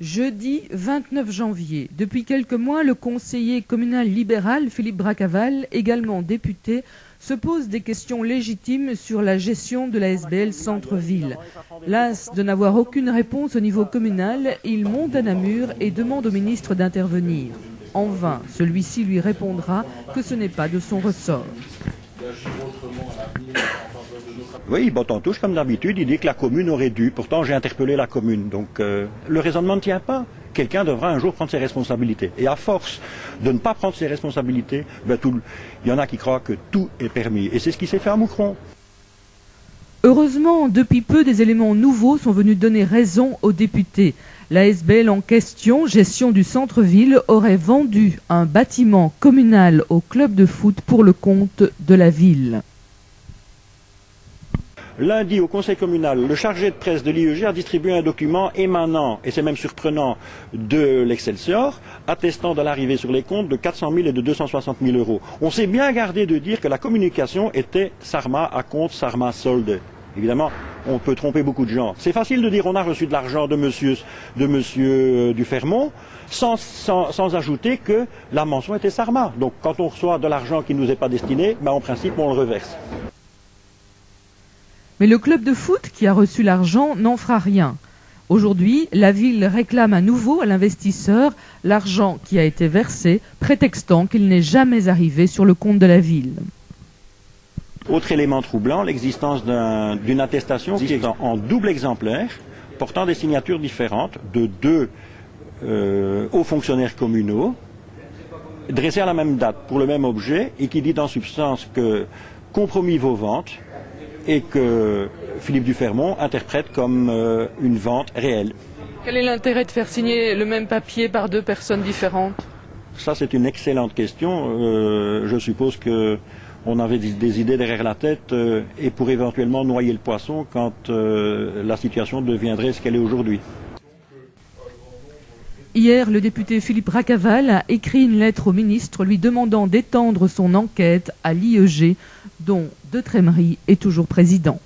Jeudi 29 janvier. Depuis quelques mois, le conseiller communal libéral Philippe Bracaval, également député, se pose des questions légitimes sur la gestion de la SBL Centre-Ville. Las de n'avoir aucune réponse au niveau communal, il monte à Namur et demande au ministre d'intervenir. En vain, celui-ci lui répondra que ce n'est pas de son ressort. Oui, il botte en touche comme d'habitude, il dit que la commune aurait dû. Pourtant, j'ai interpellé la commune. Donc, le raisonnement ne tient pas. Quelqu'un devra un jour prendre ses responsabilités. Et à force de ne pas prendre ses responsabilités, il y en a qui croient que tout est permis. Et c'est ce qui s'est fait à Moucron. Heureusement, depuis peu, des éléments nouveaux sont venus donner raison aux députés. La SBL en question, gestion du centre-ville, aurait vendu un bâtiment communal au club de foot pour le compte de la ville. Lundi, au conseil communal, le chargé de presse de l'IEG a distribué un document émanant, et c'est même surprenant, de l'Excelsior, attestant de l'arrivée sur les comptes de 400 000 et de 260 000 euros. On s'est bien gardé de dire que la communication était Sarma à compte, Sarma solde. Évidemment, on peut tromper beaucoup de gens. C'est facile de dire on a reçu de l'argent de monsieur Dufermont, sans ajouter que la mention était Sarma. Donc quand on reçoit de l'argent qui ne nous est pas destiné, en principe on le reverse. Mais le club de foot qui a reçu l'argent n'en fera rien. Aujourd'hui, la ville réclame à nouveau à l'investisseur l'argent qui a été versé, prétextant qu'il n'est jamais arrivé sur le compte de la ville. Autre élément troublant, l'existence d'une attestation qui est en double exemplaire, portant des signatures différentes de deux hauts fonctionnaires communaux, dressés à la même date pour le même objet, et qui dit en substance que compromis vos ventes, et que Philippe Dufermont interprète comme une vente réelle. Quel est l'intérêt de faire signer le même papier par deux personnes différentes? Ça, c'est une excellente question. Je suppose qu'on avait des idées derrière la tête et pour éventuellement noyer le poisson quand la situation deviendrait ce qu'elle est aujourd'hui. Hier, le député Philippe Bracaval a écrit une lettre au ministre lui demandant d'étendre son enquête à l'IEG, dont De Trémery est toujours président.